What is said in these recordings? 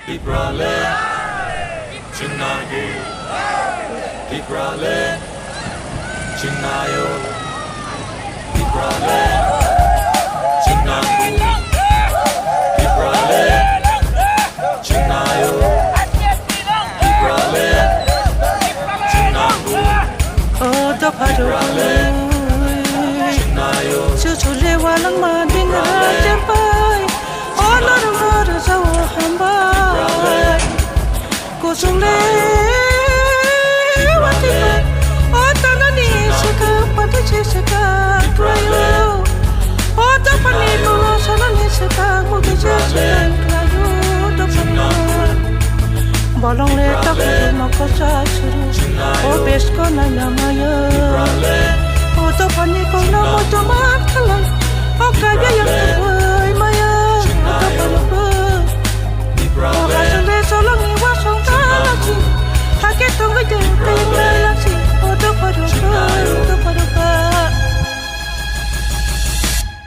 keep rolling, Chinayo, keep rolling, Chinayo, keep rolling, Chinayo, keep rolling, Chinayo, keep rolling, Chinayo, oh the paddle. Chưa cho lê hoa lăng mà đi ngã chém bay, oh nó đâu có được sao hàm bay, cô sung lê hoa đi bay, oh ta nó đi sẽ cả bắt đi sẽ cả prayo, oh ta phải đi mua lo sao nó đi sẽ cả mua cái sẽ cả prayo, ta phải đi bỏ lòng lê ta phải mà có sao chứ, oh best con này là mày Oto paniko na moto makalan Okaya yang terbuai maya Oto paniko Okasande solong iwa song talaksi Hake tonga jente yang lalaksi Oto paduka Oto paduka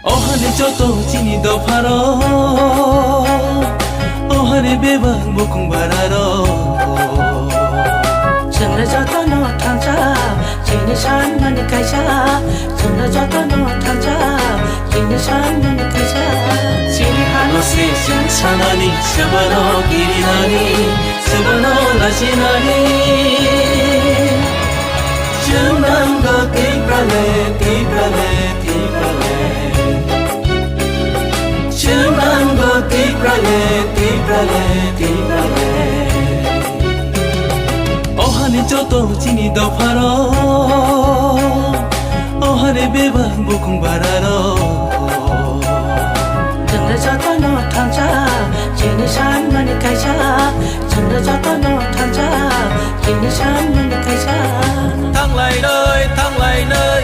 Ohane joto chini do paro Ohane beba bokung bararo Sengla joto no tangsa Jini san mani kaisa Sengla joto no tangsa Jini san mani kaisa Sini hano se sing sanani sebano girinani sebano lasinani Jumang go tiprale tiprale tiprale Jumang go tiprale tiprale tiprale Ohane joto chini do paro Ohane beba bokung bararo Sengla joto no tangsa Jini san mani kaisa Sengla joto no tangsa Jini san mani kaisa thang lại nơi,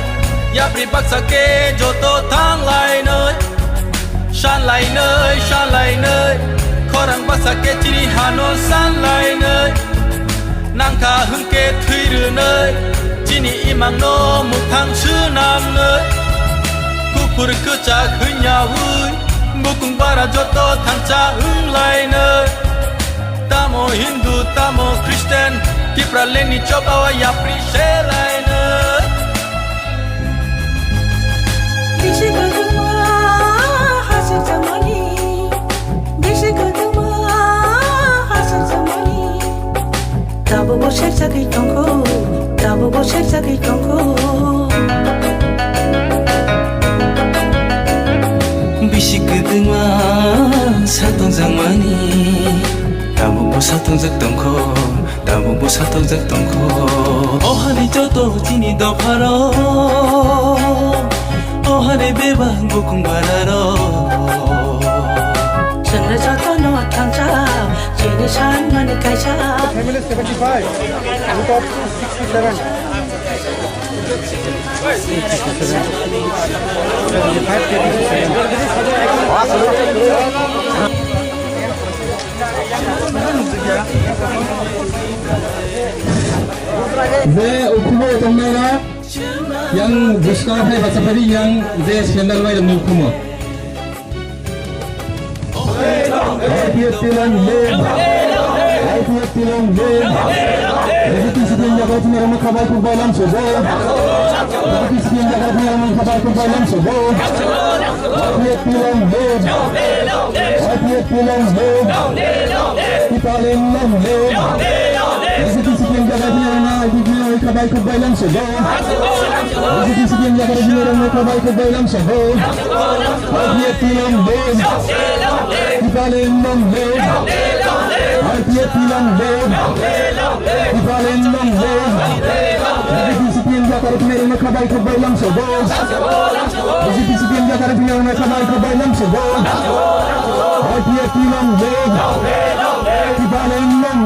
yap đi bắc sa kê joto thang lại nơi, khó răng bắc sa kê chỉ đi hà nội san lại nơi. Nàng khá hưng kê thủy rửa nơi chỉ ní imang nô một thang sư nam nơi cú phur cứ cha khơi nhà vui bố cùng bara joto thang cha hưng lại nơi ta mo Hindu ta mo Christian kipra leni choba wa yapri she lại nơi Bisi kedua hasil zamani Bisi kedua hasil zamani Tabu bosek sakit tongko Tabu bosek sakit tongko Bisik kedengwa satong zamani Tabu satong jak tongko Tabu satong jak tongko Ohane joto chini do paro Ohane beba bokung bararo Sengla joto no tangsa Jini san mani kaisa Family 75, on top 67. 75, Ve ukumo tongmera yang buska hai basapari yang ve sendal mai demi ukumo. Ayat tilang lem, ayat tilang lem. Rezeki sekian jaga punya rumah kabar kumpulan subuh. Rezeki sekian jaga punya rumah kabar kumpulan subuh. Ayat tilang lem, ayat tilang lem. Kita lem lem. Rezeki sekian jaga punya rumah kabar kumpulan subuh. Rezeki sekian jaga punya rumah kabar kumpulan subuh. Ayat tilang lem. Kita lem lem. Ayat tilang lem. Kita lem lem. Rezeki sekian jaga punya rumah kabar kumpulan subuh. Rezeki sekian jaga punya rumah kabar kumpulan subuh. Ayat tilang lem. Kita lem lem.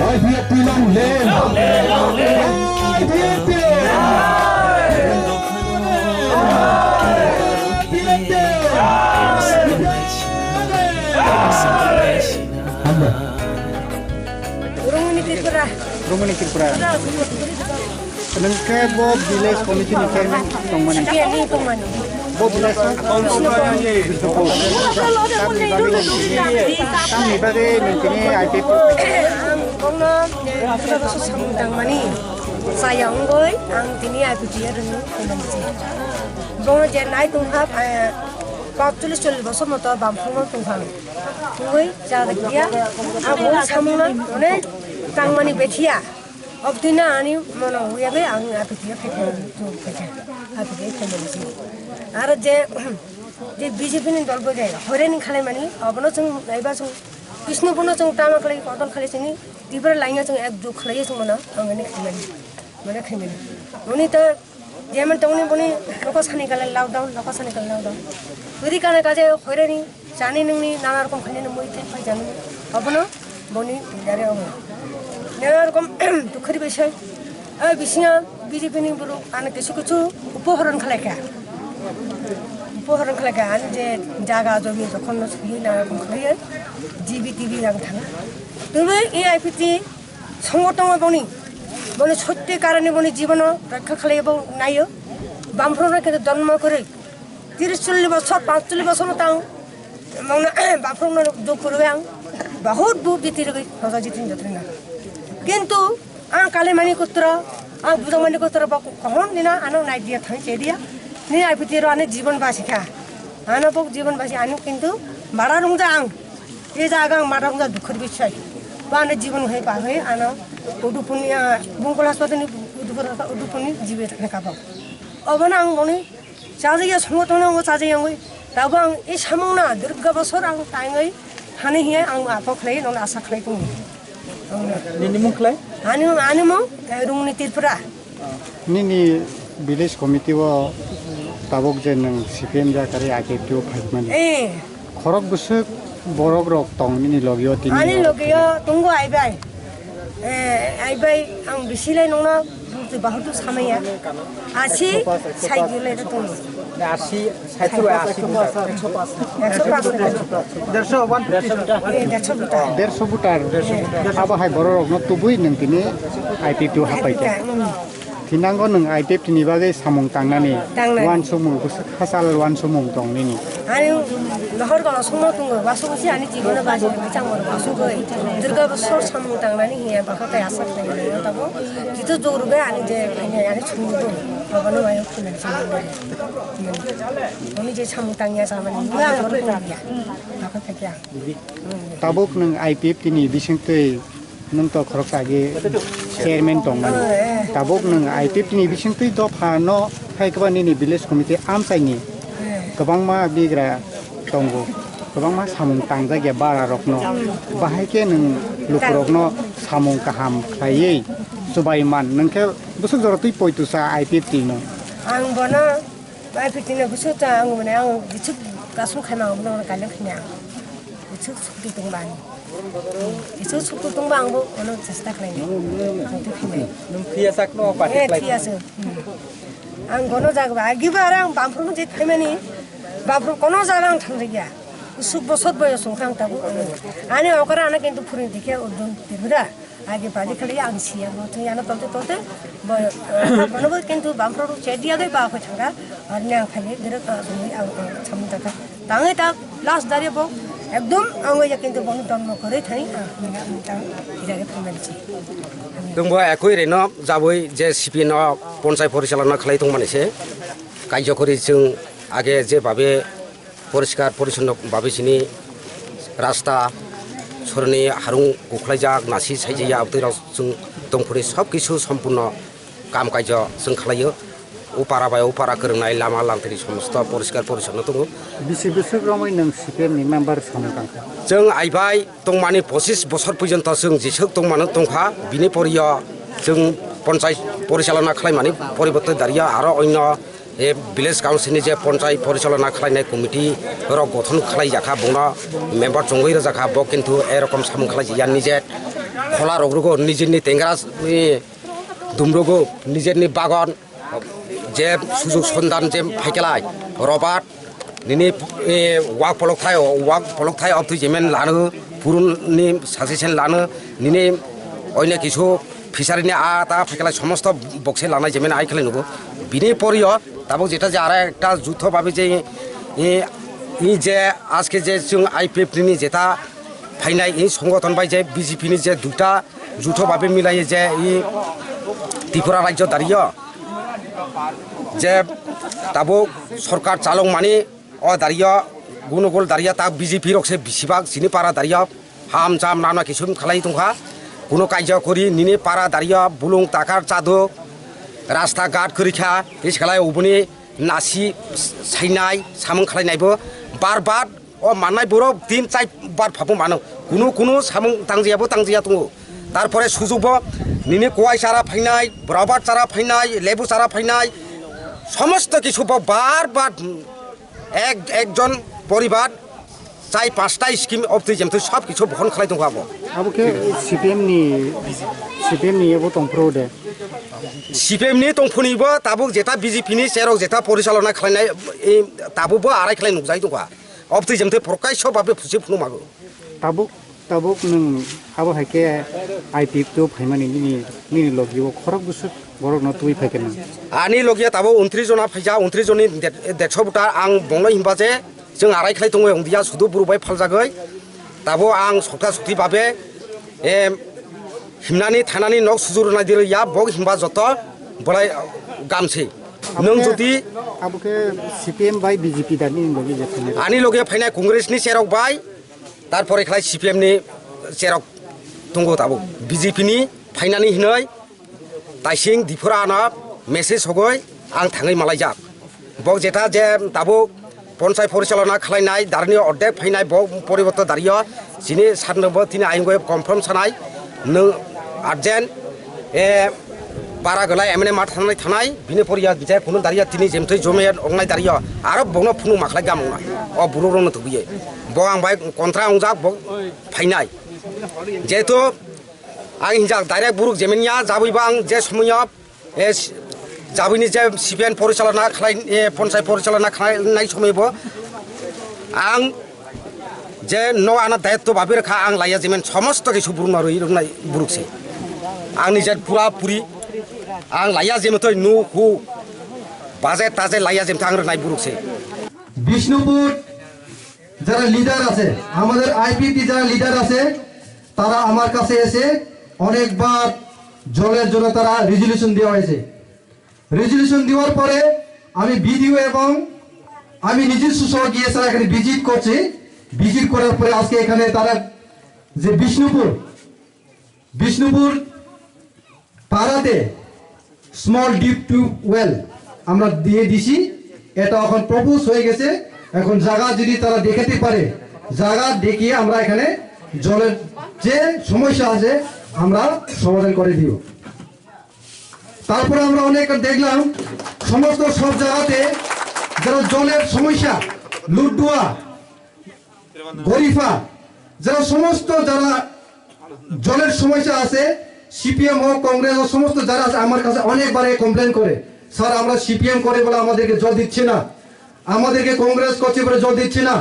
Ayat tilang lem. Rumah ni kira. Nengke bo village community ni kaya nang mana? Kaya ni pemanu. sayang boy ang tini aku dia dengan komensi. Bong jenai tunghap 40 বছর মতো বামফুং tunghang. Boy jada dia aku samuna ne tangmani betia. Obtina ani mono uyabe ang aku dia pekeh tu pekeh. Aku dia komensi. Ar je BJP ni dol bojai. Horening khale mani abono chung naiba chung Bishnupurno chung tama khalai kodol khale chini tibra lainga chung ek du khalai chung mana angane khimani. Mana khimani. Uni to jeman tongni boni lokasani kala lockdown. Uri kana kaje hoireni jani ningni nana rokom khane moite pai janu. Abono boni jare amo. Nana rokom dukhari bishay. Bisnya BJP ni buru ana kisu kisu upoharan khalai ka. Upoharan khalai ka ani je jaga jomi jokhon no sui nana rokom khalai. GBTV yang thang. Tumi AIPT সংগঠন বনি বলে সত্যি কারণে বনি জীবন রক্ষা খালাইব নাইও বামফ্রন্টে কিন্তু জন্ম করে 30-40 বছর 45 বছর তাও মানে বামফ্রন্ট দুঃখ করবে আং বহুত বুক দিতে রে হজা জিতিন যত্ন না কিন্তু আং কালে মানি কুত্র আং বুজং মানি কুত্র বা কখন দিনা আনো নাই দিয়া থাই চেদিয়া নি আইপিটি র আনে জীবন বাসিকা আনো বুক জীবন বাসি আনো কিন্তু মারা রংজা আং ये जागा मारा उनका दुखर विषय वाने जीवन है पावे आना उडुपुनी बुंगला स्वतनी उडुपुनी जीवित है काबा अब ना अंगोनी चाहे ये संगठन वो चाहे ये तब अंग इस हमना दुर्गा बसर अंग तांगई हाने ही अंग आपको खलाई नॉन आशा खलाई तुम निनी मुखलाई आने मो रुंगनी तिरपुरा निनी विलेज कमिटी वो ताबुक जे नंग सीपीएम जा करे आके तो फाइटमन खरक बुसु borok rok tong ni logyo tin ani logyo tunggu ai bai ang bisilai nongna butu bahutu samaya asi saigile to tunggu asi saitu asi 150 butar aba hai borok no tubui nang tini IP2 hapai ke tinanggo nang IP tini bagai samung tangnani wan sumung khasal wan sumung tong ni ani lahor ko sumo tunggu wasu si ani jibona baji bichang mor wasu ko durga basor samung tangnani hiya bakata asa tangnani tabo jitu jorube ani je ani chungu babano ayo kunan oni je samung tangya samani ya mor ko ya bakata kya tabuk nang IP tini bisingtei nang to khorok sagi chairman tong mani tabuk nang IP tini bisingtei do phano hai kabani ni village committee am saini गोबां मा बिग्रा दंगो गोबां मा सामुं तांजागे बारा रखनो बाहायके नों लुकरकनो सामुं काहाम खायै सुबायमान नोंखे बुसु जरतै पयतुसा IP15 no आं बना IP15 no बुसु ता आं माने आं बिछु गासु खाना बनो गाले खिया बिछु सुक्ति दंबानि बिछु सुक्ति दंबा आंबो अनो चेष्टा खालायनो nung pia sakno pati klai थियासो आं गनो जागबा गिबार आं बामफ्रु जे थाइमानि बामफ्रु कोनो जागा आं थांजया उसु बसत बय संखां ताबो आने ओकरा आने किन्तु फुरि दिखे उदन तिबुरा आगे बाजे खले आं सिया मथे याना तते बनबो किन्तु बामफ्रु चेदिया गय बाखो थांगा अरने आं खाले गिर आं छमता तांगे ता लास्ट दारिबो एकदम आं या किन्तु बन जन्म करे थाइ आं इजागे फैमानसि दंबो एकoi रेनो जाबोय जे सिपिन पन्चायत परिचालना खालाय दं मानेसे कार्यकरि जों आगे जे भाबे परिष्कार परिच्छन्न भाबे सिनि रास्ता सरनि हारुं गुख्लायजाक नासि साइजिया आबदैराव जों दंफोरनि सब किछु सम्पूर्ण काम कार्य जों खालायो उपारा बाय उपारा गोरोंनाय लामा लांथारि समस्त परिष्कार परिच्छन्न दङ बिसि बोसोरग्रामै नों सीपीएम नि मेम्बार सामुंखांखा जों आइबाय दंमानि 25 बोसोर पर्यन्त जों जेसेक दंमानो दंखा बिनि परिय जों पन्चायत परिचालना खालायमानि परिबर्तन दारिया आरो अन्य ए विलेज काउन्सिलनि जे पन्चायत परिचालना खालायनाय कमिटि र गठन खालायजाखा बना मेम्बार जंगै रजाखा ब किन्तु ए रकम सामुं खालायजिया निजे खला रग्रुगो निजेनि तेंग्रा दुमरुगो निजेनि बागान जे सुजुग सन्धान जे फाइकेलाय रबार्ट निनि वाक पलकथाय अब्दुल जेमेन लानो पुरुननि साजेसन लानो निनि अन्य किछु फिसारिनि आटा फाइकेलाय समस्त बक्से लानाय जेमेन आइ खालाय नुगो बिनि परिय তারপর যেটা যে আরো একটা যৌথভাবে যে যে আজকে যে जों आइपिएफनि যেটা ফাইনাল এই সংগঠন বাই যে বিজেপিनि যে দুটা যৌথভাবে মিলায়ে যে ত্রিপুরা রাজ্য দাঁড়িয়ে যে তাবো সরকার চালক মানে দাঁড়িয়ে গুণগোল দাঁড়িয়ে তা বিজেপি রকসে বেশিরভাগ চিনি পাড়া দাঁড়িয়ে হাম চাম নানা কিছু খালাই দंखा কোনো কার্য করি নিনে পাড়া দাঁড়িয়ে বুলুং টাকার চাদো রাস্তা ঘাট করিখা এই খেলায় উবনি নাসি সাইনাই সামং খালাयनायबो बार बार माननाय बर' 3-4 बार फाबो मानो কোনো सामं तांजियाबो तांजिया दङ तारपरे सुजुगबो निनि कवाय चारा फायनाय ब्राबार चारा फायनाय लेबु चारा फायनाय समस्त किछु बार बार एकजन परिवार चाय 5टा स्किम अफ दै जेमथो सब किछु बहन खालाय दङ आबोके CPM नि एबो दंफ्रो दे CPM नि दंफोनिबो ताबो जेता BJP नि सेराव जेता परिचालना खालायनाय ताबोबो आराय खालाय नुजाय दङ अफ दै जेमथो प्रकाश बाबे फुसि फुनु मागो ताबो नों आबो हायके आइपिएफ तो फायमानि नि लगियो खरक गुसु बरक न तुइ फायकेन आनि लगिया ताबो 29 जना फायजा 29 जननि 100 बुटा आं बंनो हिमबा जे जों आराय खालाय दङ अंदिया सुदु बुरुबाय फालजागै ताबो आं सप्ता सुक्ति बाबे हिमनानि थानानि नक सुजुरनाय दिरया बग हिमबा जत बलाय गामसै नों जुदि आबोके CPM बाय BJP दानि लगे जेथने आनि लगे फायनाय कंग्रेसनि सेराव बाय तारपरे खालाय CPM नि सेराव दंगो ताबो BJP नि फायनानि हिनै ताइसिं दिफुराना मेसेज हगय आं थाङै मालायजाक बग जेथा जे ताबो पन्चायत परिचालना खालायनाय दारनि अर्धेक फायनाय बग परिबर्तन दारियो जिनि साननोबो तिनि आइनगय कनफार्म सानाय नों आर्जेन्ट बारा गलाय एमएनए मा थानाय बिनि परिया बिजाय फुनु दारिया तिनि जेमथै जमेन अंनाय दारियो आरो बगनो फुनु माखलाय गामना बुरुरनो थुबिये ब आं बाय कन्ट्रा अंजाक ब फायनाय जेहेतु आं हिंजा डाइरेक्ट बुरुक जेमेनिया जाबैबा आं जे समया जाबैनि जे CPM परिचालना खालाय पन्चायत परिचालना खालायनाय समयबो आं जे न आना दायित्व भाबे रेखा आं लाया जेमेन समस्त किछु बुरुना रही बुरुकसे आंनि जे पुरा पुरी आं लाया जेमथै नु हु बाजे ताजे लाया जेमथै आं रनाय बुरुकसे বিষ্ণুপুর যারা লিডার আছে আমাদের আইপিপি যারা লিডার আছে তারা আমার কাছে এসে অনেকবার জলের জন্য তারা রেজুলেশন দেওয়া হয়েছে রেজুলেশন দেওয়ার পরে আমি ভিডিও এবং আমি নিজস্ব সহ গিয়ে স্যার এখানে ভিজিট করার পরে আজকে এখানে তারা যে বিষ্ণুপুর পাড়াতে স্মল ডিপ টিউবওয়েল আমরা দিয়ে দিছি এটা এখন প্রপোজ হয়ে গেছে এখন জায়গা যদি তারা দেখাতে পারে জায়গা দেখিয়ে আমরা এখানে জলের যে সমস্যা আছে আমরা সমাধান করে দিব তারপরে আমরা অনেক দেখলাম সমস্ত সব জায়গাতে যারা জলের সমস্যা লুডুয়া গরিফা যারা সমস্ত যারা জলের সমস্যা আছে CPM ও কংগ্রেস ও সমস্ত যারা আছে আমার কাছে অনেকবার কমপ্লেন করে স্যার আমরা CPM করে বলে আমাদেরকে জল দিচ্ছে না আমাদেরকে কংগ্রেস করছে বলে জল দিচ্ছে না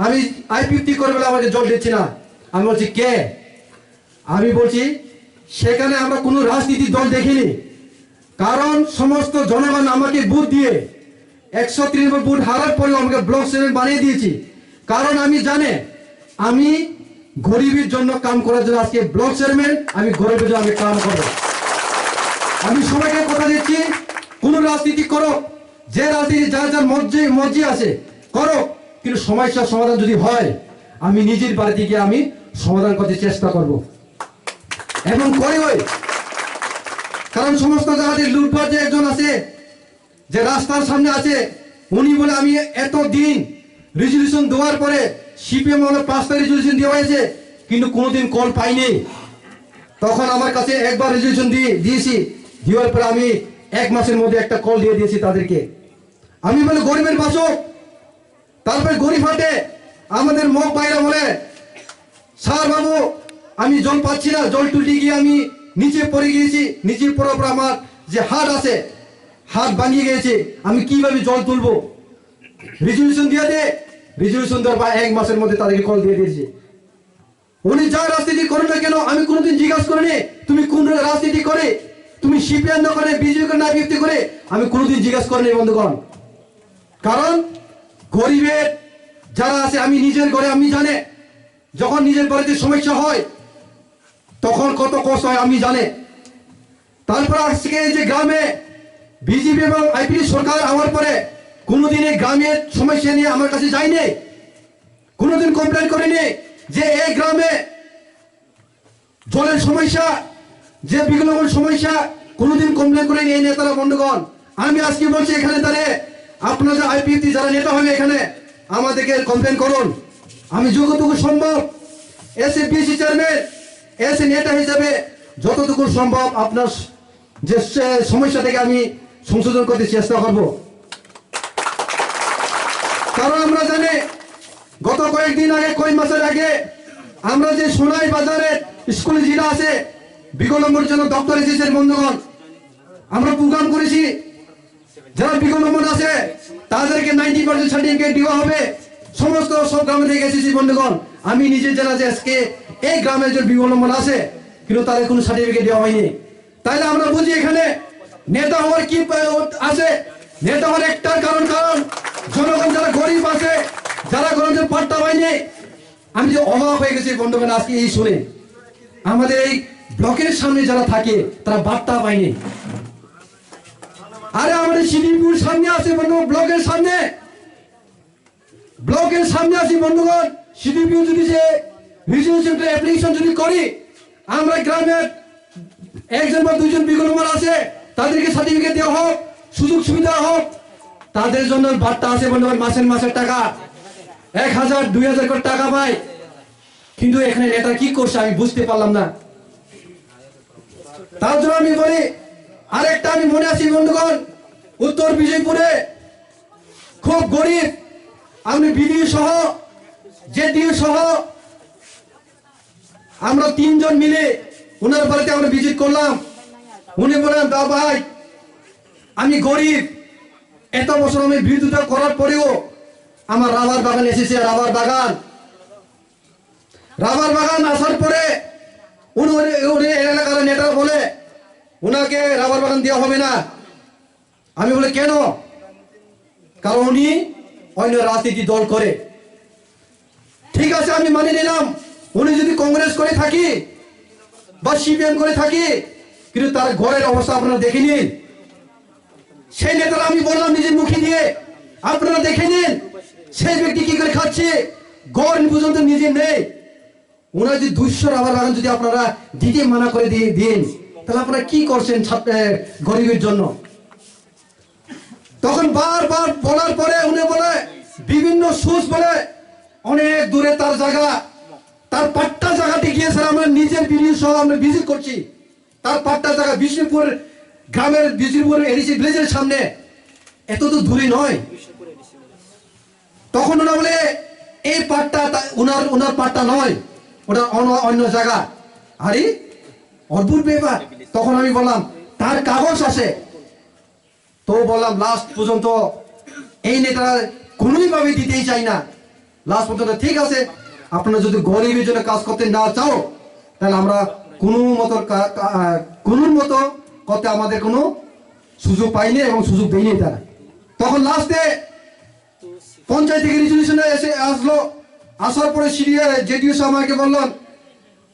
আমি আইপিপি করে বলে আমাকে জল দিচ্ছে না আমি বলছি কে আমি বলছি সেখানে আমরা কোনো রাজনীতির দল দেখিনি কারণ সমস্ত জনগণ আমাকে ভোট দিয়ে 193 নম্বর ভোট হারার পরে আমাকে ব্লক চেয়ারম্যান বানিয়ে দিয়েছি কারণ আমি জানে আমি গরিবের জন্য কাম করার জন্য আজকে ব্লক চেয়ারম্যান আমি গরিবের জন্য আমি কাম করব আমি সবাইকে কথা দিচ্ছি কোন রাজনীতি করো যে রাজনীতি যার যার মর্জি আছে করো কিন্তু সমস্যার সমাধান যদি হয় আমি নিজের বাড়িতে গিয়ে আমি সমাধান করতে চেষ্টা করব এবং করে হয় কারণ সমস্ত জায়গাতে লুটপাট যে একজন আছে যে রাস্তার সামনে আছে উনি বলে আমি এত দিন রেজুলেশন দেওয়ার পরে CPM হলো 5টা রেজুলেশন দেওয়া হয়েছে কিন্তু কোনোদিন কল পাইনি তখন আমার কাছে একবার রেজুলেশন দিয়েছি দেওয়ার পরে আমি 1 মাসের মধ্যে একটা কল দিয়ে দিয়েছি তাদেরকে আমি বলে গরিবের বাঁচক তারপরে গরিব হাটে আমাদের মুখ বাইরে বলে স্যার বাবু আমি জল পাচ্ছি না জল টুটি গিয়ে আমি নিচে পড়ে গিয়েছি নিচে পড়ার পর আমার যে হাত আছে হাত ভাঙিয়ে গেছে আমি কিভাবে জল তুলবো রেজুলেশন দিয়ে দে রেজুলেশন দেওয়ার পর 1 মাসের মধ্যে তাদেরকে কল দিয়ে দিয়েছি উনি যা রাজনীতি করেন না কেন আমি কোনোদিন জিজ্ঞাসা করিনি তুমি কোন রাজনীতি করে তুমি সিপিএম করে বিজেপি করে না বিরক্তি করে আমি কোনোদিন জিজ্ঞাসা করিনি বন্ধুগণ। কারণ গরিবের যারা আছে আমি নিজের ঘরে আমি জানে যখন নিজের বাড়িতে সমস্যা হয় তখন কত কষ্ট হয় আমি জানে। তারপর আজকে এই যে গ্রামে বিজেপি এবং আইপিডি সরকার আমার পরে কোনোদিন এই গ্রামের সমস্যা নিয়ে আমার কাছে যায়নি, কোনোদিন কমপ্লেন করেনি যে এই গ্রামে জলের সমস্যা যে বিকলন সমস্যা কোনোদিন কমপ্লেন করেনি এই নেতারা বন্ধুগণ। আমি আজকে বলছি এখানে দাঁড়িয়ে আপনারা আইপিএফটি যারা নেতা হবে এখানে আমাদেরকে কমপ্লেন করুন। আমি যতটুকু সম্ভব এসে বিসি চেয়ারম্যান এসে নেতা হিসেবে যতটুকু সম্ভব আপনার যে সমস্যা থেকে আমি সংশোধন করতে চেষ্টা করব। কারণ আমরা জানি গত কয়েকদিন আগে কয়েক মাসের আগে আমরা যে সোনাই বাজারের স্কুলে যেটা আছে বিকলম্বর জন্য দপ্তর এসেছে বন্ধুগণ, আমরা প্রোগ্রাম করেছি যারা বিকলম্বন আছে তাদেরকে 90% সার্টিফিকেট দেওয়া হবে। সমস্ত সব গ্রামে থেকে এসেছি বন্ধুগণ। আমি নিজে জানা যে আজকে এই গ্রামে যে বিকলম্বন আছে কিন্তু তাদের কোনো সার্টিফিকেট দেওয়া হয়নি। তাইলে আমরা বুঝি এখানে নেতা হওয়ার কি আছে, নেতা হওয়ার একটার কারণ জনগণ যারা গরিব আছে যারা গরিবের পাট্টা পায়নি। আমি যে অভাব হয়ে গেছি বন্ধুগণ আজকে এই শুনে আমাদের এই ব্লকের সামনে যারা থাকে তারা বার্তা পায়নি। আরে আমাদের সিডিপুর সামনে আছে বন্ধুগণ, ব্লকের সামনে আছি বন্ধুগণ। সিডিপি যদি যে রিজনেশন অ্যাপ্লিকেশন যদি করি আমরা গ্রামের একজন বা দুজন বিকলম্বন আছে তাদেরকে সার্টিফিকেট দেওয়া হোক, সুযোগ সুবিধা হোক, তাদের জন্য বার্তা আছে বন্ধুগণ। মাসের টাকা 1000 2000 করে টাকা পায়, কিন্তু এখানে নেতা কি করছে আমি বুঝতে পারলাম না। তার জন্য আমি বলি আরেকটা আমি মনে আছি বন্ধুগণ, উত্তর বিজয়পুরে খুব গরিব আমি বিডিও সহ জেডিও সহ আমরা 3 জন মিলে ওনার বাড়িতে আমরা ভিজিট করলাম। উনি বললেন দা ভাই আমি গরিব, এত বছর আমি বিরোধিতা করার পরেও আমার রাবার বাগান এসেছে। রাবার বাগান আসার পরে উনি এলাকার নেতা বলে উনাকে রাবার বাগান দেওয়া হবে না। আমি বলে কেন? কারণ উনি অন্য রাজনীতি দল করে। ঠিক আছে আমি মানি নিলাম, উনি যদি কংগ্রেস করে থাকি বা সিপিএম করে থাকি, কিন্তু তার ঘরের অবস্থা আপনারা দেখে নিন। সেই নেতারা আমি বললাম নিজের মুখে দিয়ে আপনারা দেখে নিন সেই ব্যক্তি কি করে খাচ্ছে, ঘর পর্যন্ত নিজে নেই। ওনার যে 200 রাবার বাগান যদি আপনারা দিতে মানা করে দিয়ে দিন তাহলে আপনারা কি করছেন গরিবের জন্য? তখন বারবার বলার পরে উনি বলে বিভিন্ন সুস বলে অনেক দূরে তার জায়গা, তার পাট্টা জায়গাটি গিয়ে স্যার আমরা নিজের ভিডিও সহ আমরা ভিজিট করছি। তার পাট্টা জায়গা বিষ্ণুপুর গ্রামের বিষ্ণুপুর এডিসি ভিলেজের সামনে, এত তো দূরে নয়। তখন ওরা বলে এই পাট্টা ওনার পাট্টা নয়, ওটা অন্য জায়গা। আরে অদ্ভুত ব্যাপার। তখন আমি বললাম তার কাগজ আছে তো বললাম লাস্ট পর্যন্ত এই নেতারা কোনোভাবে দিতেই চাই না। লাস্ট পর্যন্ত ঠিক আছে আপনারা যদি গরিবের জন্য কাজ করতে না চাও তাহলে আমরা কোন মতো করতে আমাদের কোনো সুযোগ পাইনি এবং সুযোগ দেয়নি তারা। তখন লাস্টে পঞ্চায়েত থেকে রেজলিউশনে এসে আসলো, আসার পরে জেডিও আমাকে বললেন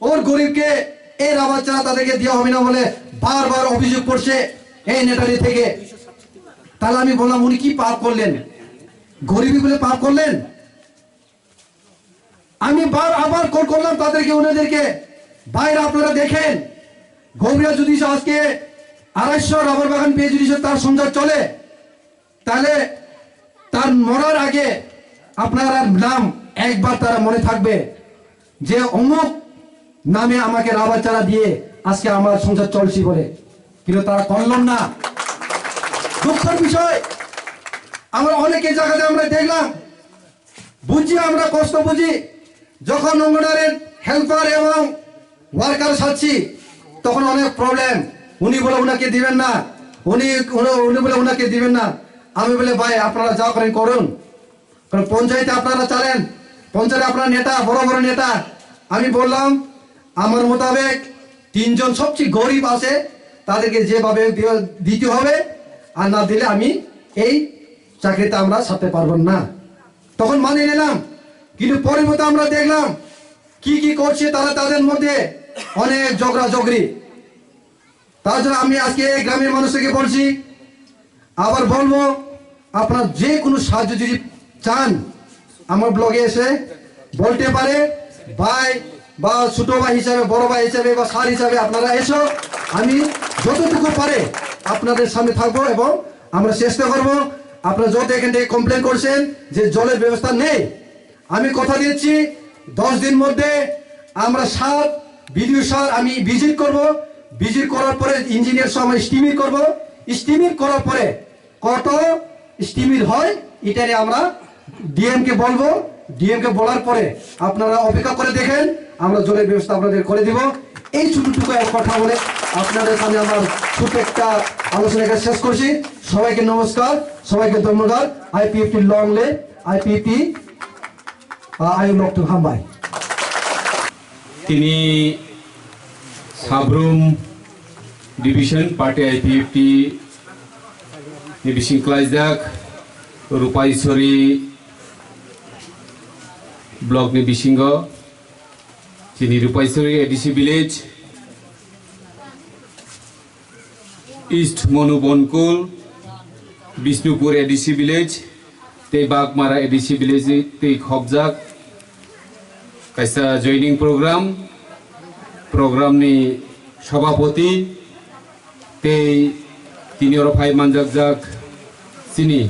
ওর গরিবকে এই রাবার চারা তাদেরকে দেওয়া হবে না বলে বারবার অভিযোগ করছে এই নেতারি থেকে। তাহলে আমি বললাম উনি কি পাপ করলেন? গরিবী বলে পাপ করলেন? আমি আবার কল করলাম তাদেরকে, ওনাদেরকে বাইরে আপনারা দেখেন গৌরিয়া যদি আজকে 250 রাবার বাগান পেয়ে যদি তার সংসার চলে তাহলে তার মরার আগে আপনার নাম একবার তারা মনে থাকবে যে অমুক নামে আমাকে রাবার চারা দিয়ে আজকে আমার সংসার চলছি বলে। কিন্তু তারা করলাম না। দুঃখের বিষয় আমরা অনেকে জায়গাতে আমরা দেখলাম, বুঝি আমরা কষ্ট বুঝি, যখন অঙ্গনওয়াড়ির হেল্পার এবং ওয়ার্কার সাচ্ছি তখন অনেক প্রবলেম। উনি বলে ওনাকে দিবেন না, উনি বলে ওনাকে দিবেন না। আমি বলে ভাই আপনারা যা করেন করুন, কারণ পঞ্চায়েতে আপনারা চালেন, পঞ্চায়েতে আপনার নেতা বড় বড় নেতা। আমি বললাম আমার মোতাবেক 3 জন সবচেয়ে গরিব আছে তাদেরকে যেভাবে দিতে হবে, আর না দিলে আমি এই চাকরিতে আমরা ছাড়তে পারবো না। তখন মানিয়ে নিলাম, কিন্তু পরিবর্তে আমরা দেখলাম কি কি করছে তারা, তাদের মধ্যে অনেক ঝগড়া ঝগড়ি। তার জন্য আমি আজকে এই গ্রামের মানুষকে বলছি, আবার বলবো, আপনার যে কোনো সাহায্য যদি চান আমার ব্লগে এসে বলতে পারে, ভাই বা ছোট ভাই হিসাবে, বড় ভাই হিসাবে বা স্যার হিসাবে আপনারা এসো, আমি যতটুকু পারে আপনাদের সামনে থাকবো এবং আমরা চেষ্টা করব। আপনারা যত এখান থেকে কমপ্লেন করছেন যে জলের ব্যবস্থা নেই, আমি কথা দিচ্ছি 10 দিন মধ্যে আমরা সার বিডিও সার আমি ভিজিট করব। ভিজিট করার পরে ইঞ্জিনিয়ার সহ আমরা স্টিমিং করব। স্টিমিং করার পরে কত স্টিমিং হয় এটা নিয়ে আমরা ডিএম কে বলবো। ডিএম কে বলার পরে আপনারা অপেক্ষা করে দেখেন, আমরা জলের ব্যবস্থা আপনাদের করে দিব। এই ছোটটুকু এক কথা বলে আপনাদের সামনে আমার ছোট একটা আলোচনা শেষ করছি। সবাইকে নমস্কার, সবাইকে ধন্যবাদ। আইপিএফটি লং লে, আইপিএফটি আই লক টু হামবাই। তিনি সাব্রুম ডিভিশন পার্টি আইপিএফটি নিবিসিং ক্লাইজাক রূপাইছড়ি ব্লক নিবিসিংহ চিনি Rupaichhari ADC village east Manu Bankul Bishnupur ADC village ते बागमारा एडिसी विलेज ते खबजाक कैसा जॉइनिंग प्रोग्राम नि सभापति ते तिनी और फाइव मानजाक जाक सिनी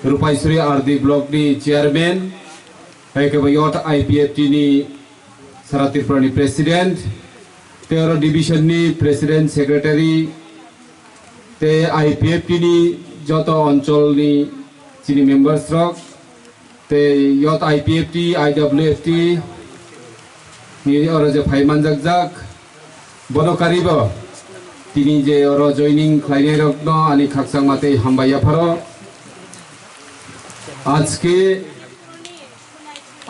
रूपाइछड़ी आरडी ब्लॉक नि चेयरमैन एकेबारे यट आईपीएफटी नि सारा त्रिपुरा नि प्रेसिडेंट ते और डिविजन नि प्रेसिडेंट सेक्रेटारी ते आईपीएफटी नि जत अंचल नि चिनी मेम्बार्स रक ते यत आईपीएफटी आईडब्ल्यूएफटी नि और जे फाइ मानजाक जाक बनकारिब तिनी जे और जॉइनिंग खाइने रक्न आनी खाकसां माते हामबाया फारो आज के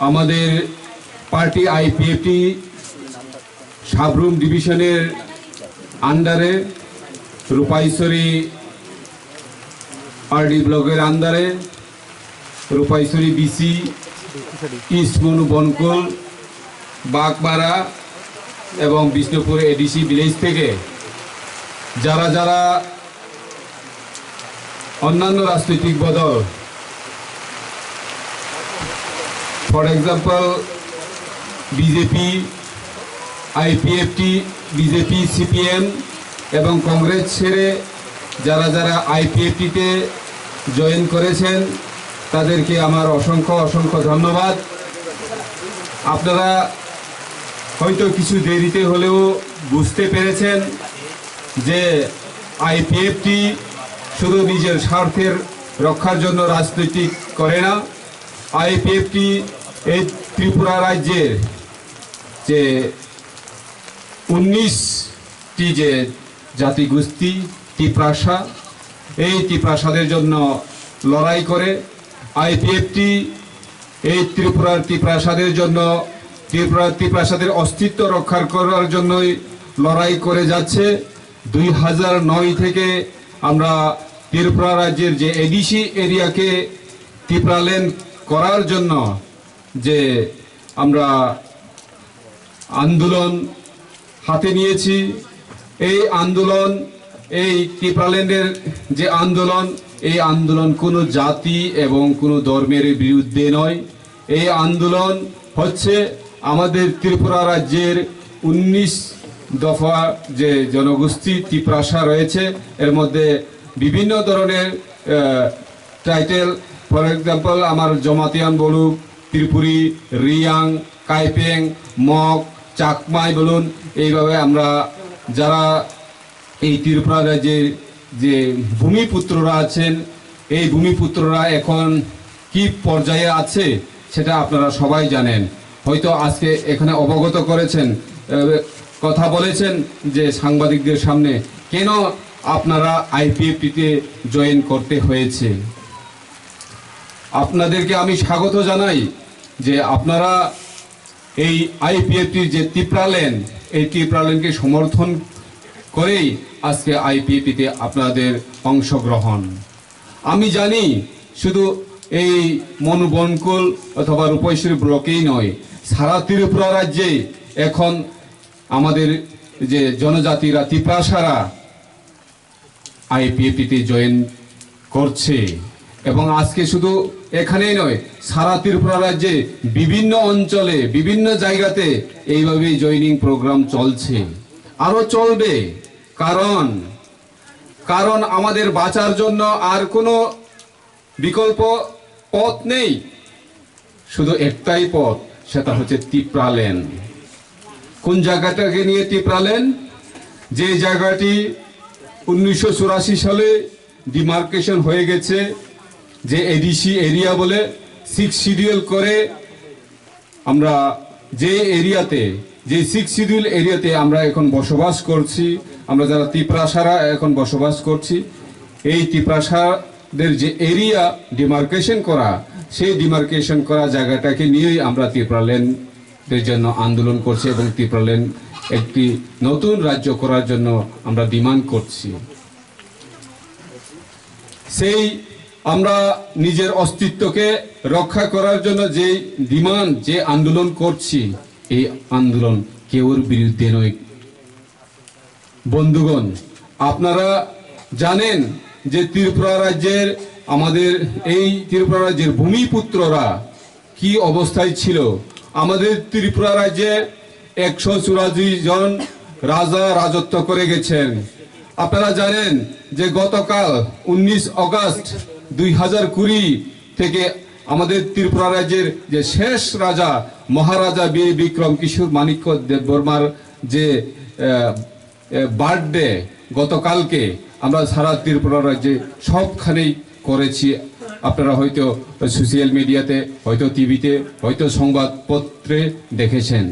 आमादेर पार्टी आईपीएफटी साब्रुम डिविजनेर आंडारे रूपाइछड़ी आरडी ब्लॉकेर आंडारे रूपाइछड़ी बीसी इस्ट मनु बनकुल बागमारा एवं बिष्णुपुर एडिसी विलेज থেকে যারা যারা অন্যান্য রাজনৈতিক দল for example BJP IPFT BJP CPM एवं कांग्रेस ছেড়ে যারা যারা আইপিএফটিতে জয়েন করেছেন তাদেরকে আমার অসংখ্য অসংখ্য ধন্যবাদ। আপনারা হয়তো কিছু দেরিতে হলেও বুঝতে পেরেছেন যে আইপিএফটি শুধু নিজের স্বার্থের রক্ষার জন্য রাজনীতি করে না। আইপিএফটি এই ত্রিপুরা রাজ্যের যে 19টি যে জাতিগোষ্ঠী ত্রিপ্রাসা এই ত্রিপ্রাসাদের জন্য লড়াই করে। আইপিএফটি এই ত্রিপুরার ত্রিপ্রাসাদের জন্য ত্রিপ্রাসাদের অস্তিত্ব রক্ষা করার জন্যই লড়াই করে যাচ্ছে। 2009 থেকে আমরা ত্রিপুরা রাজ্যের যে এডিসি এরিয়াকে ত্রিপুরাল্যান্ড করার জন্য যে আমরা আন্দোলন হাতে নিয়েছি। এই আন্দোলন এই ত্রিপুরাল্যান্ডের যে আন্দোলন এই আন্দোলন কোনো জাতি এবং কোনো ধর্মের বিরুদ্ধে নয়। এই আন্দোলন হচ্ছে আমাদের ত্রিপুরা রাজ্যের 19 দফা যে জনগোষ্ঠী ত্রিপ্রাসা রয়েছে এর মধ্যে বিভিন্ন ধরনের টাইটেল ফর एग्जांपल আমার জমাতিয়ান বলুক ত্রিপুরী রিয়াং কাইপেং মগ চাকমাই বলুন এইভাবে আমরা যারা এই ত্রিপুরা রাজ্যের যে ভূমিপুত্ররা আছেন এই ভূমিপুত্ররা এখন কি পর্যায়ে আছে সেটা আপনারা সবাই জানেন। হয়তো আজকে এখানে অবগত করেছেন কথা বলেছেন যে সাংবাদিকদের সামনে কেন আপনারা আইপিএফটিতে জয়েন করতে হয়েছে। আপনাদেরকে আমি স্বাগত জানাই যে আপনারা এই আইপিএফটির যে ত্রিপুরাল্যান্ড এই ত্রিপুরাল্যান্ডকে সমর্থন করেই আজকে আইপিএপিতে আপনাদের অংশগ্রহণ। আমি জানি শুধু এই মনুবনকুল অথবা রূপেশ্বরী ব্লকেই নয়, সারা ত্রিপুরা রাজ্যে এখন আমাদের যে জনজাতিরা তিপ্রাসারা আইপিএপিতে জয়েন করছে। এবং আজকে শুধু এখানেই নয়, সারা ত্রিপুরা রাজ্যে বিভিন্ন অঞ্চলে বিভিন্ন জায়গাতে এইভাবেই জয়েনিং প্রোগ্রাম চলছে, আরো চলবে। কারণ আমাদের বাঁচার জন্য আর কোনো বিকল্প পথ নেই, শুধু একটাই পথ, সেটা হচ্ছে তিপ্রালেন। কোন জায়গাটাকে নিয়ে তিপ্রালেন? যে জায়গাটি 1984 সালে ডিমার্কেশন হয়ে গেছে, যে এডিসি এরিয়া বলে 6 শিডিউল করে আমরা যে এরিয়াতে, যে 6 শিডিউল এরিয়াতে আমরা এখন বসবাস করছি, আমরা যারা তিপ্রাসারা এখন বসবাস করছি, এই তিপ্রাসাদের যে এরিয়া ডিমার্কেশন করা, সেই ডিমার্কেশন করা জায়গাটাকে নিয়েই আমরা তিপ্রালেনের জন্য আন্দোলন করছি এবং তিপ্রালেন একটি নতুন রাজ্য করার জন্য আমরা ডিমান্ড করছি। সেই আমরা নিজের অস্তিত্বকে রক্ষা করার জন্য যে ডিমান্ড, যে আন্দোলন করছি, এই আন্দোলন কেউর বিরুদ্ধে নয়। বন্ধুগণ, আপনারা জানেন যে ত্রিপুরা রাজ্যের, আমাদের এই ত্রিপুরা রাজ্যের ভূমিপুত্ররা কি অবস্থায় ছিল। আমাদের ত্রিপুরা রাজ্যে 184 জন রাজা রাজত্ব করে গেছেন। আপনারা জানেন যে গতকাল 19 আগস্ট 2020 থেকে আমাদের ত্রিপুরা রাজ্যের যে শেষ রাজা মহারাজা বীর বিক্রম কিশোর মাণিক্য দেববর্মার যে বার্থডে, গতকালকে আমরা সারা ত্রিপুরা রাজ্যে সবখানেই করেছি। আপনারা হয়তো সোশ্যাল মিডিয়াতে, হয়তো টিভিতে, হয়তো সংবাদপত্রে দেখেছেন।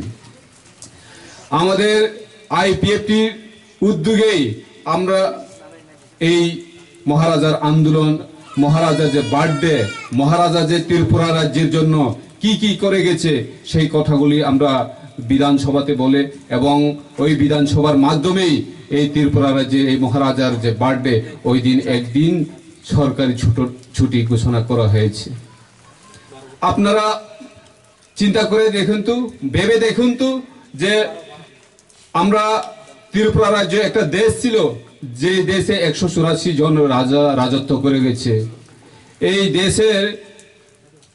আমাদের আইপিএফটির উদ্যোগেই আমরা এই মহারাজার আন্দোলন, মহারাজার যে বার্থডে, মহারাজা যে ত্রিপুরা রাজ্যের জন্য কি কি করে গেছে, সেই কথাগুলি আমরা বিধানসভাতে বলে এবং ওই বিধানসভার মাধ্যমেই এই ত্রিপুরা রাজ্যে এই মহারাজার যে বার্থডে, ওই দিন একদিন সরকারি ছুটি ঘোষণা করা হয়েছে। আপনারা চিন্তা করে দেখুন তো, ভেবে দেখুন তো, যে আমরা ত্রিপুরা রাজ্য একটা দেশ ছিল, যে দেশে 184 জন রাজা রাজত্ব করে গেছে। এই দেশের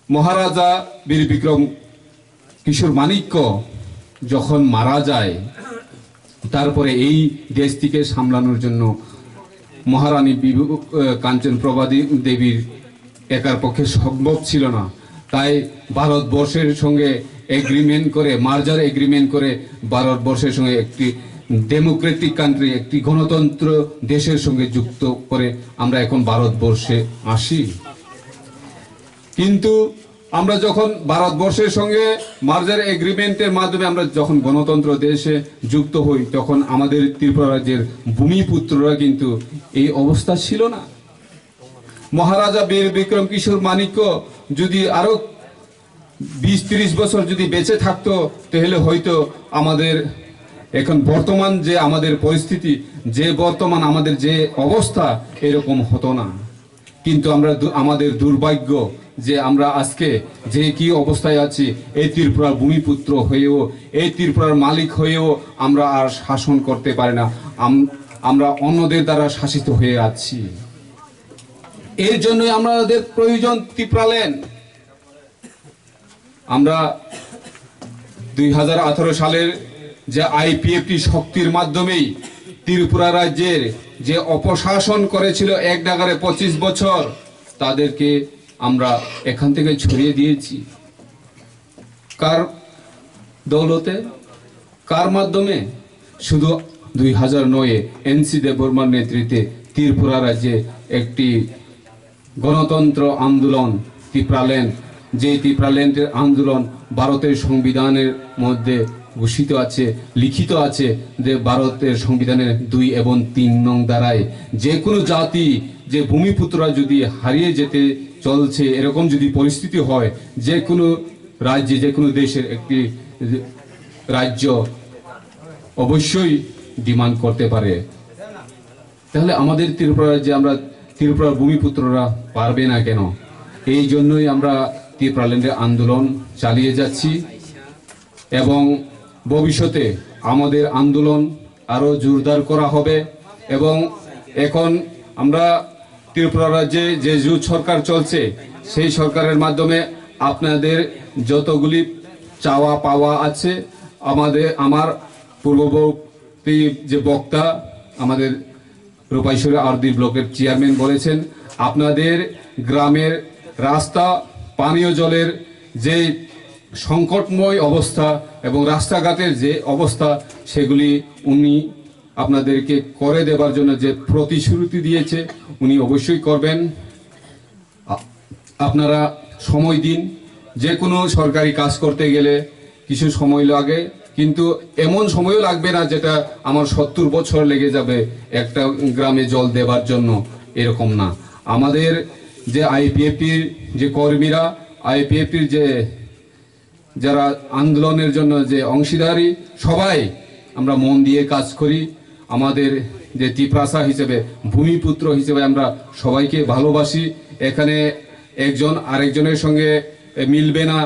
মহারাজা বীর বিক্রম কিশোর মাণিক্য যখন মারা যায়, তারপরে এই দেশটিকে সামলানোর জন্য মহারানী কাঞ্চন প্রভা দেবীর একার পক্ষে সম্ভব ছিল না। তাই ভারতবর্ষের সঙ্গে এগ্রিমেন্ট করে, মার্জার এগ্রিমেন্ট করে ভারতবর্ষের সঙ্গে একটি ডেমোক্রেটিক কান্ট্রি, একটি গণতন্ত্র দেশের সঙ্গে যুক্ত করে আমরা এখন ভারতবর্ষে আসি। কিন্তু আমরা যখন ভারতবর্ষের সঙ্গে মার্জার এগ্রিমেন্টের মাধ্যমে আমরা যখন গণতন্ত্র দেশে যুক্ত হই, তখন আমাদের ত্রিপুরা রাজ্যের ভূমিপুত্ররা কিন্তু এই অবস্থা ছিল না। মহারাজা বীর বিক্রম কিশোর মাণিক্য যদি আরো 20-30 বছর যদি বেঁচে থাকতো, তাহলে হয়তো আমাদের এখন বর্তমান যে আমাদের পরিস্থিতি, যে বর্তমান আমাদের যে অবস্থা, এরকম হতো না। কিন্তু আমরা আমাদের দুর্ভাগ্য যে আমরা আজকে যে কি অবস্থায় আছি, এই ত্রিপুরার ভূমিপুত্র হয়েও, এই ত্রিপুরার মালিক হয়েও আমরা আর শাসন করতে পারি না, আমরা অন্যদের দ্বারা শাসিত হয়ে আছি। এর জন্যই আমাদের প্রয়োজন ত্রিপুরালেন। আমরা 2018 সালের যে আইপিএফটি শক্তির মাধ্যমেই ত্রিপুরা রাজ্যের যে অপশাসন করেছিল এক নাগারে 25 বছর, তাদেরকে আমরা এখান থেকে ছড়িয়ে দিয়েছি। কার দৌলতে, কার মাধ্যমে? শুধু 2009-এ এনসি দেববর্মার নেতৃত্বে ত্রিপুরা রাজ্যে একটি গণতন্ত্র আন্দোলন ত্রিপুরালেন, যে ত্রিপুরালেন্ডের আন্দোলন ভারতের সংবিধানের মধ্যে ঘোষিত আছে, লিখিত আছে যে ভারতের সংবিধানের 2 এবং 3 নং ধারায় যে কোনো জাতি, যে ভূমিপুত্ররা যদি হারিয়ে যেতে চলছে, এরকম যদি পরিস্থিতি হয়, যে কোনো রাজ্যে, যে কোনো দেশের একটি রাজ্য অবশ্যই ডিমান্ড করতে পারে, তাহলে আমাদের ত্রিপুরা রাজ্যে আমরা ত্রিপুরার ভূমিপুত্ররা পারবে না কেন? এই জন্যই আমরা ত্রিপুরাল্যান্ডের আন্দোলন চালিয়ে যাচ্ছি এবং ভবিষ্যতে আমাদের আন্দোলন আরও জোরদার করা হবে। এবং এখন আমরা ত্রিপুরা রাজ্যে যে জোট সরকার চলছে সেই সরকারের মাধ্যমে আপনাদের যতগুলি চাওয়া পাওয়া আছে, আমার পূর্ববর্তী যে বক্তা আমাদের রূপাইশ্বরী আরদি ব্লকের চেয়ারম্যান বলেছেন, আপনাদের গ্রামের রাস্তা, পানীয় জলের যে সংকটময় অবস্থা এবং রাস্তাঘাটের যে অবস্থা, সেগুলি উনি আপনাদেরকে করে দেবার জন্য যে প্রতিশ্রুতি দিয়েছে উনি অবশ্যই করবেন। আপনারা সময় দিন। যে কোনো সরকারি কাজ করতে গেলে কিছু সময় লাগে, কিন্তু এমন সময়ও লাগবে না যেটা আমার 70 বছর লেগে যাবে একটা গ্রামে জল দেবার জন্য, এরকম না। আমাদের যে আইপিএফটির যে কর্মীরা, আইপিএফটির যে যারা আন্দোলনের জন্য যে অংশীদারি, সবাই আমরা মন দিয়ে কাজ করি। আমাদের যে ত্রিপ্রাসা হিসেবে, ভূমিপুত্র হিসেবে আমরা সবাইকে ভালোবাসি। এখানে একজন আরেকজনের সঙ্গে মিলবে না।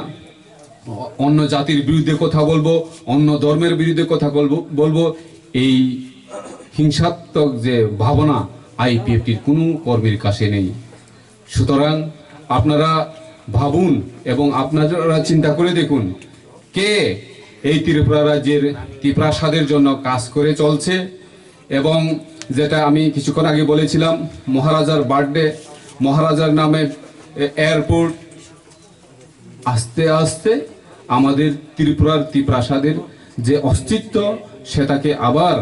অন্য জাতির বিরুদ্ধে কথা বলবো, অন্য ধর্মের বিরুদ্ধে কথা বলবো, এই হিংসাত্মক যে ভাবনা আইপিএফটির কোনো কর্মীর কাছে নেই। সুতরাং আপনারা ভাবুন এবং আপনারা চিন্তা করে দেখুন কে এই ত্রিপুরা রাজ্যের ত্রিপ্রাসাদের জন্য কাজ করে চলছে। এবং যেটা আমি কিছুক্ষণ আগে বলেছিলাম, মহারাজার বার্থডে, মহারাজার নামে এয়ারপোর্ট, আস্তে আস্তে আমাদের ত্রিপুরার ত্রিপ্রাসাদের যে অস্তিত্ব সেটাকে আবার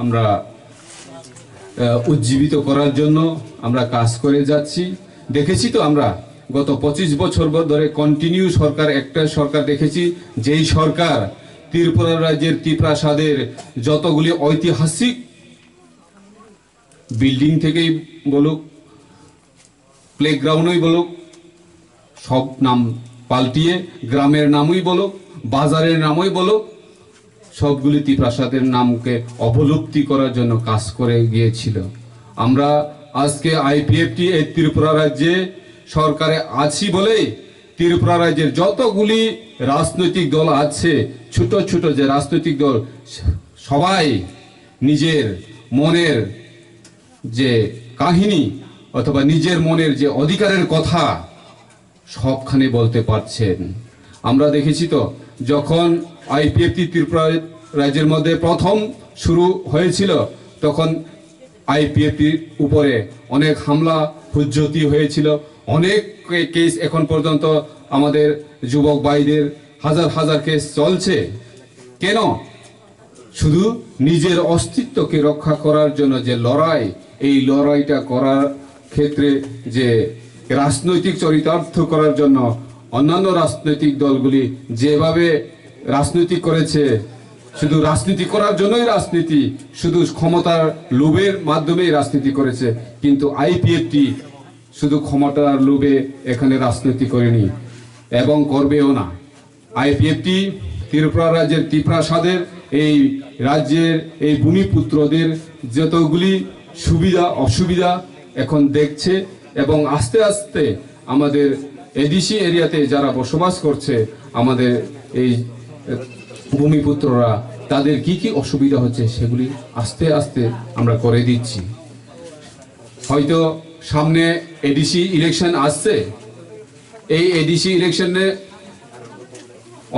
আমরা উজ্জীবিত করার জন্য আমরা কাজ করে যাচ্ছি। দেখেছি তো আমরা গত 25 বছর ধরে কন্টিনিউ সরকার, একটা সরকার দেখেছি যেই সরকার ত্রিপুরা রাজ্যের ত্রিপ্রাসাদের যতগুলি ঐতিহাসিক বিল্ডিং থেকেই বলুক, প্লেগ্রাউন্ডই বলুক, সব নাম পাল্টিয়ে গ্রামের নামই বলুক, বাজারের নামই বলুক, সবগুলি ত্রিপ্রাসাদের নামকে অবলুপ্তি করার জন্য কাজ করে গিয়েছিল। আমরা আজকে আইপিএফটি এই ত্রিপুরা রাজ্যে সরকারে আছি বলেই ত্রিপুরা রাজ্যের যতগুলি রাজনৈতিক দল আছে, ছোট ছোট যে রাজনৈতিক দল, সবাই নিজের মনের যে কাহিনী অথবা নিজের মনের যে অধিকারের কথা সবখানে বলতে পারছেন। আমরা দেখেছি তো যখন আইপিএফটি ত্রিপুরা রাজ্যের মধ্যে প্রথম শুরু হয়েছিল, তখন আইপিএফটির উপরে অনেক হামলা হুজ্জতি হয়েছিল, অনেক কেস এখন পর্যন্ত আমাদের যুবক ভাইদের হাজার হাজার কেস চলছে। কেন? শুধু নিজের অস্তিত্বকে রক্ষা করার জন্য যে লড়াই, এই লড়াইটা করার ক্ষেত্রে যে রাজনৈতিক চরিতার্থ করার জন্য অন্যান্য রাজনৈতিক দলগুলি যেভাবে রাজনীতি করেছে, শুধু রাজনীতি করার জন্যই রাজনীতি, শুধু ক্ষমতার লোভের মাধ্যমেই রাজনীতি করেছে। কিন্তু আইপিএফটি শুধু ক্ষমতার লোভে এখানে রাজনীতি করেনি এবং করবেও না। আইপিএফটি ত্রিপুরা রাজ্যের ত্রিপ্রাসাদের, এই রাজ্যের এই ভূমিপুত্রদের যতগুলি সুবিধা অসুবিধা এখন দেখছে এবং আস্তে আস্তে আমাদের এডিসি এরিয়াতে যারা বসবাস করছে, আমাদের এই ভূমিপুত্ররা, তাদের কি কি অসুবিধা হচ্ছে সেগুলি আস্তে আস্তে আমরা করে দিচ্ছি। হয়তো সামনে এডিসি ইলেকশন আসছে, এই এডিসি ইলেকশনে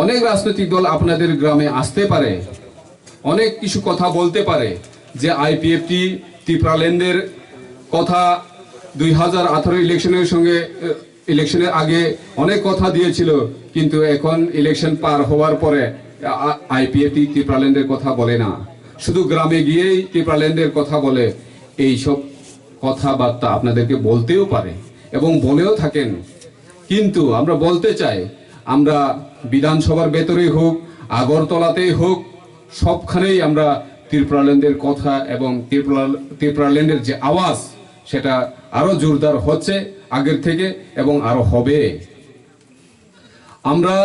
অনেক রাজনৈতিক দল আপনাদের গ্রামে আসতে পারে, অনেক কিছু কথা বলতে পারে যে আইপিএফটি ত্রিপুরাল্যান্ডের কথা 2018 ইলেকশনের আগে অনেক কথা দিয়েছিল, কিন্তু এখন ইলেকশন পার হওয়ার পরে আইপিএফটি ত্রিপুরাল্যান্ডের কথা বলে না, শুধু গ্রামে গিয়েই ত্রিপুরাল্যান্ডের কথা বলে। এইসব কথাবার্তা আপনাদেরকে বলতেও পারে এবং বলেও থাকেন, কিন্তু আমরা বলতে চাই, আমরা বিধানসভার ভেতরেই হোক, আগরতলাতেই হোক, সবখানেই আমরা ত্রিপুরাল্যান্ডের কথা এবং ত্রিপুরাল্যান্ডের যে আওয়াজ, সেটা আরো জোরদার হচ্ছে আগের থেকে এবং আরো হবে। আমরা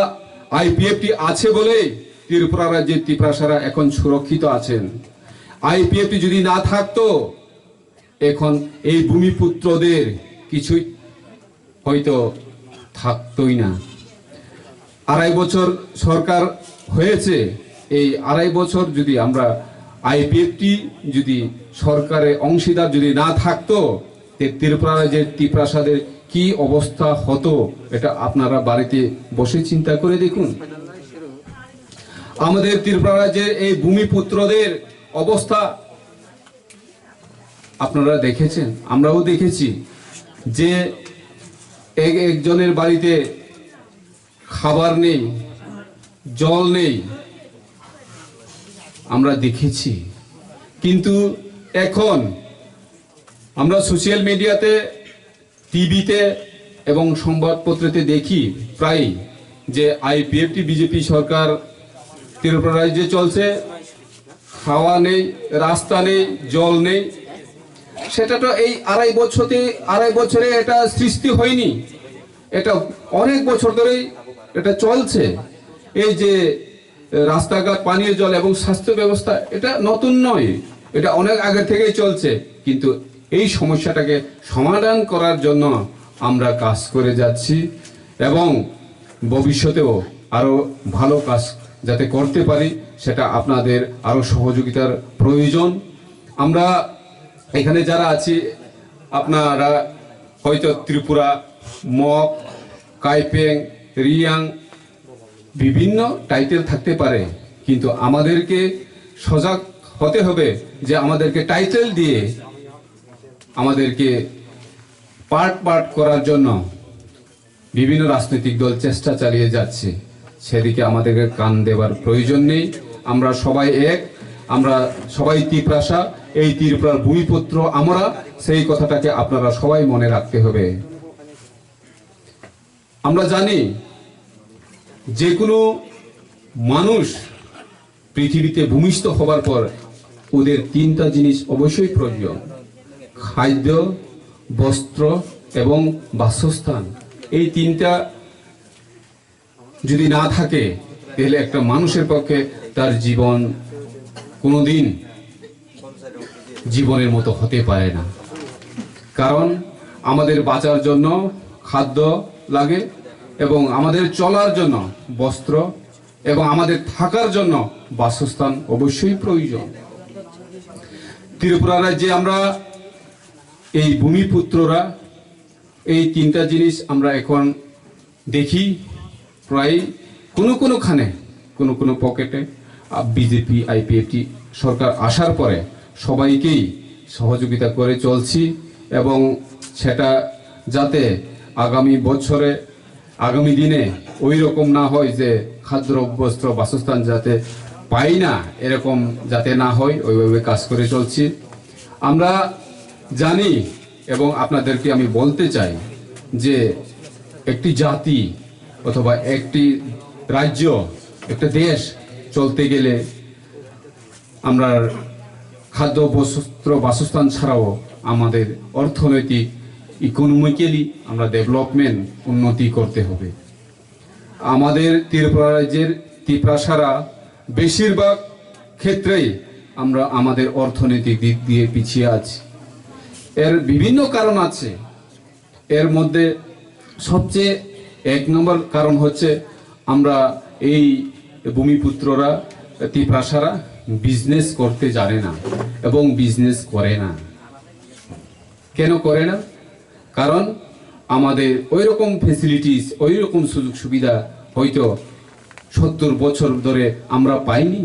আইপিএফটি আছে বলেই ত্রিপুরা রাজ্যের ত্রিপ্রাসারা এখন সুরক্ষিত আছেন। আইপিএফটি যদি না থাকতো এখন এই ভূমিপুত্রদের কিছুই হয়তো থাকতোই না। 2.5 বছর সরকার হয়েছে, এই 2.5 বছর যদি আমরা আইপিএফটি যদি সরকারের অংশীদার যদি না থাকতো, ত্রিপুরা রাজ্যের ত্রিপ্রাসাদের কি অবস্থা হতো এটা আপনারা বাড়িতে বসে চিন্তা করে দেখুন। আমাদের ত্রিপুরা রাজ্যের এই ভূমিপুত্রদের অবস্থা আপনারা দেখেছেন, আমরাও দেখেছি যে একজনের বাড়িতে খাবার নেই, জল নেই, আমরা দেখেছি। কিন্তু এখন আমরা সোশ্যাল মিডিয়াতে, টিভিতে এবং সংবাদপত্রেতে দেখি প্রায় যে আইপিএফটি বিজেপি সরকার ত্রিপুরা রাজ্যে চলছে, খাওয়া নেই, রাস্তা নেই, জল নেই। সেটা তো এই 2.5 বছরে এটা সৃষ্টি হয়নি, এটা অনেক বছর ধরেই এটা চলছে। এই যে রাস্তাঘাট, পানীয় জল এবং স্বাস্থ্য ব্যবস্থা এটা নতুন নয়, এটা অনেক আগে থেকেই চলছে। কিন্তু এই সমস্যাটাকে সমাধান করার জন্য আমরা কাজ করে যাচ্ছি এবং ভবিষ্যতেও আরো ভালো কাজ যাতে করতে পারি সেটা আপনাদের আরো সহযোগিতার প্রয়োজন। আমরা এখানে যারা আছি আপনারা হয়তো ত্রিপুরা, মগ, কাইপেং, রিয়াং বিভিন্ন টাইটেল থাকতে পারে, কিন্তু আমাদেরকে সজাগ হতে হবে যে আমাদেরকে টাইটেল দিয়ে আমাদেরকে পার্ট করার জন্য বিভিন্ন রাজনৈতিক দল চেষ্টা চালিয়ে যাচ্ছে। সেদিকে আমাদেরকে কান দেওয়ার প্রয়োজন নেই। আমরা সবাই এক, আমরা সবাই ত্রিপ্রাসা, এই ত্রিপুরার ভূমিপুত্র আমরা, সেই কথাটাকে আপনারা সবাই মনে রাখতে হবে। আমরা জানি যে কোনো মানুষ পৃথিবীতে ভূমিষ্ঠ হবার পর ওদের 3টা জিনিস অবশ্যই প্রয়োজন: খাদ্য, বস্ত্র এবং বাসস্থান। এই 3টা যদি না থাকে তাহলে একটা মানুষের পক্ষে তার জীবন কোনোদিন জীবনের মতো হতে পারে না। কারণ আমাদের বাঁচার জন্য খাদ্য লাগে এবং আমাদের চলার জন্য বস্ত্র এবং আমাদের থাকার জন্য বাসস্থান অবশ্যই প্রয়োজন। ত্রিপুরা রাজ্যে আমরা এই ভূমিপুত্ররা এই 3টা জিনিস আমরা এখন দেখি প্রায় কোনোখানে কোনো পকেটে। বিজেপি আইপিএফটি সরকার আসার পরে সবাইকেই সহযোগিতা করে চলছি এবং সেটা যাতে আগামী দিনে ওই রকম না হয় যে খাদ্য, বস্ত্র, বাসস্থান যাতে পাই না, এরকম যাতে না হয় ওইভাবে কাজ করে চলছি। আমরা জানি এবং আপনাদেরকে আমি বলতে চাই যে একটি জাতি অথবা একটি রাজ্য, একটা দেশ চলতে গেলে আমরা খাদ্য, বস্ত্র, বাসস্থান ছাড়াও আমাদের অর্থনৈতিক, ইকোনমিক্যালি আমরা ডেভেলপমেন্ট, উন্নতি করতে হবে। আমাদের ত্রিপুরা রাজ্যের ত্রিপ্রাসারা বেশিরভাগ ক্ষেত্রেই আমরা আমাদের অর্থনৈতিক দিক দিয়ে পিছিয়ে আছি। এর বিভিন্ন কারণ আছে, এর মধ্যে সবচেয়ে 1 নম্বর কারণ হচ্ছে আমরা এই ভূমিপুত্ররা, ত্রিপ্রাসারা বিজনেস করতে জানে না এবং বিজনেস করে না। কেন করে না? কারণ আমাদের ওই রকম ফেসিলিটিস, ওই রকম সুযোগ সুবিধা হয়তো 70 বছর ধরে আমরা পাইনি।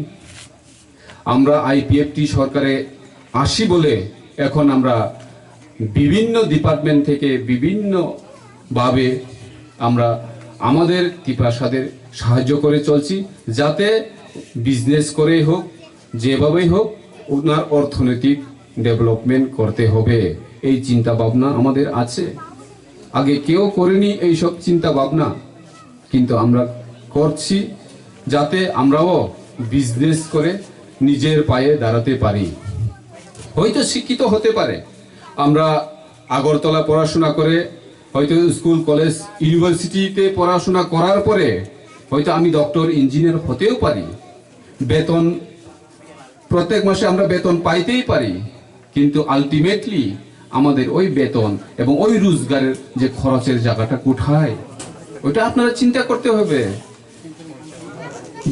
আমরা আইপিএফটি সরকারে আসি বলে এখন আমরা বিভিন্ন ডিপার্টমেন্ট থেকে বিভিন্নভাবে আমরা আমাদের ত্রিপ্রাসাদের সাহায্য করে চলছি, যাতে বিজনেস করেই হোক, যেভাবেই হোক, ওনার অর্থনৈতিক ডেভেলপমেন্ট করতে হবে। এই চিন্তা ভাবনা আমাদের আছে, আগে কেউ করেনি এইসব চিন্তা ভাবনা, কিন্তু আমরা করছি যাতে আমরাও বিজনেস করে নিজের পায়ে দাঁড়াতে পারি। হয়তো শিক্ষিত হতে পারে, আমরা আগরতলা পড়াশোনা করে হয়তো স্কুল, কলেজ, ইউনিভার্সিটিতে পড়াশোনা করার পরে হয়তো আমি ডক্টর, ইঞ্জিনিয়ার হতেও পারি। বেতন প্রত্যেক মাসে আমরা বেতন পাইতেই পারি, কিন্তু আলটিমেটলি আমাদের ওই বেতন এবং ওই রোজগারের যে খরচের জায়গাটা কোথায়, ওটা আপনারা চিন্তা করতে হবে।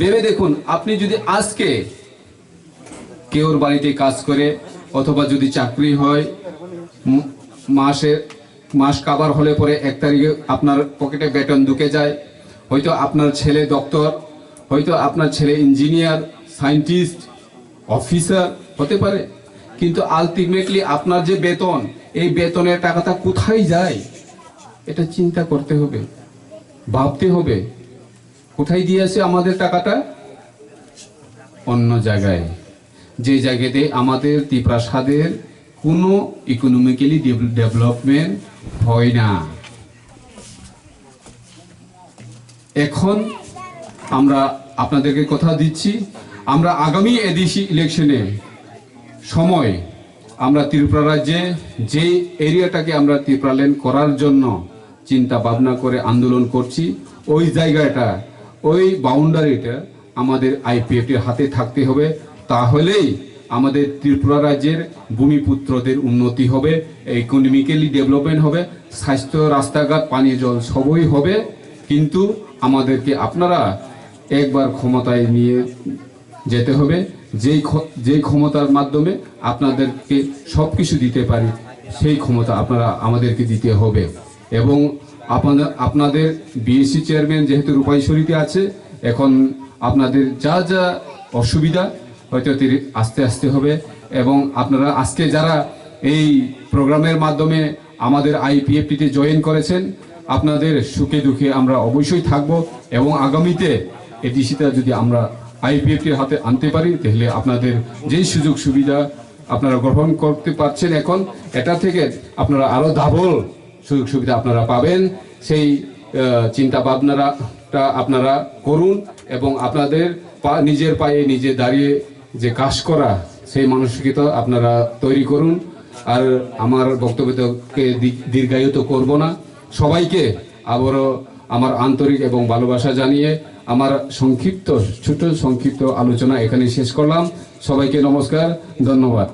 ভেবে দেখুন, আপনি যদি আজকে কেউর বাড়িতে কাজ করে অথবা যদি চাকরি হয়, মাস কাবার হলে পরে 1 তারিখে আপনার পকেটে বেতন ঢুকে যায়। হয়তো আপনার ছেলে ডক্টর, হয়তো আপনার ছেলে ইঞ্জিনিয়ার, সায়েন্টিস্ট, অফিসার হতে পারে, কিন্তু আলটিমেটলি আপনার যে বেতন, এই বেতনের টাকাটা কোথায় যায় এটা চিন্তা করতে হবে, ভাবতে হবে। কোথায় দিয়েছে আমাদের টাকাটা? অন্য জায়গায়, যে জায়গাতে আমাদের ত্রিপ্রাসাদের কোনো ইকোনমিক্যালি ডেভেলপমেন্ট হয় না। এখন আমরা আপনাদেরকে কথা দিচ্ছি, আমরা আগামী এডিসি ইলেকশনে সময় আমরা ত্রিপুরা রাজ্যে যে এরিয়াটাকে আমরা ত্রিপুরাল্যান্ড করার জন্য চিন্তা ভাবনা করে আন্দোলন করছি, ওই জায়গাটা, ওই বাউন্ডারিটা আমাদের আইপিএফটির হাতে থাকতে হবে। তাহলেই আমাদের ত্রিপুরা রাজ্যের ভূমিপুত্রদের উন্নতি হবে, ইকোনমিক্যালি ডেভেলপমেন্ট হবে, স্বাস্থ্য, রাস্তাঘাট, পানীয় জল সবই হবে। কিন্তু আমাদেরকে আপনারা একবার ক্ষমতায় নিয়ে যেতে হবে, যেই ক্ষমতার মাধ্যমে আপনাদেরকে সব কিছু দিতে পারি, সেই ক্ষমতা আপনারা আমাদেরকে দিতে হবে। এবং আপনাদের বিএসসি চেয়ারম্যান যেহেতু রূপাইশরীতে আছে, এখন আপনাদের যা যা অসুবিধা হয়তো আস্তে আস্তে হবে। এবং আপনারা আজকে যারা এই প্রোগ্রামের মাধ্যমে আমাদের আইপিএফটিতে জয়েন করেছেন, আপনাদের সুখে দুঃখে আমরা অবশ্যই থাকব। এবং আগামীতে এডিসিটা যদি আমরা আইপিএফটির হাতে আনতে পারি, তাহলে আপনাদের যেই সুযোগ সুবিধা আপনারা গ্রহণ করতে পারছেন এখন, এটা থেকে আপনারা আরো ডাবল সুযোগ সুবিধা আপনারা পাবেন। সেই চিন্তা ভাবনাটা আপনারা করুন এবং আপনাদের নিজের পায়ে নিজে দাঁড়িয়ে যে কাজ করা, সেই মানসিকতা আপনারা তৈরি করুন। আর আমার বক্তব্যকে দীর্ঘায়িত করব না। সবাইকে আবারও আমার আন্তরিক এবং ভালোবাসা জানিয়ে আমার সংক্ষিপ্ত আলোচনা এখানে শেষ করলাম। সবাইকে নমস্কার, ধন্যবাদ।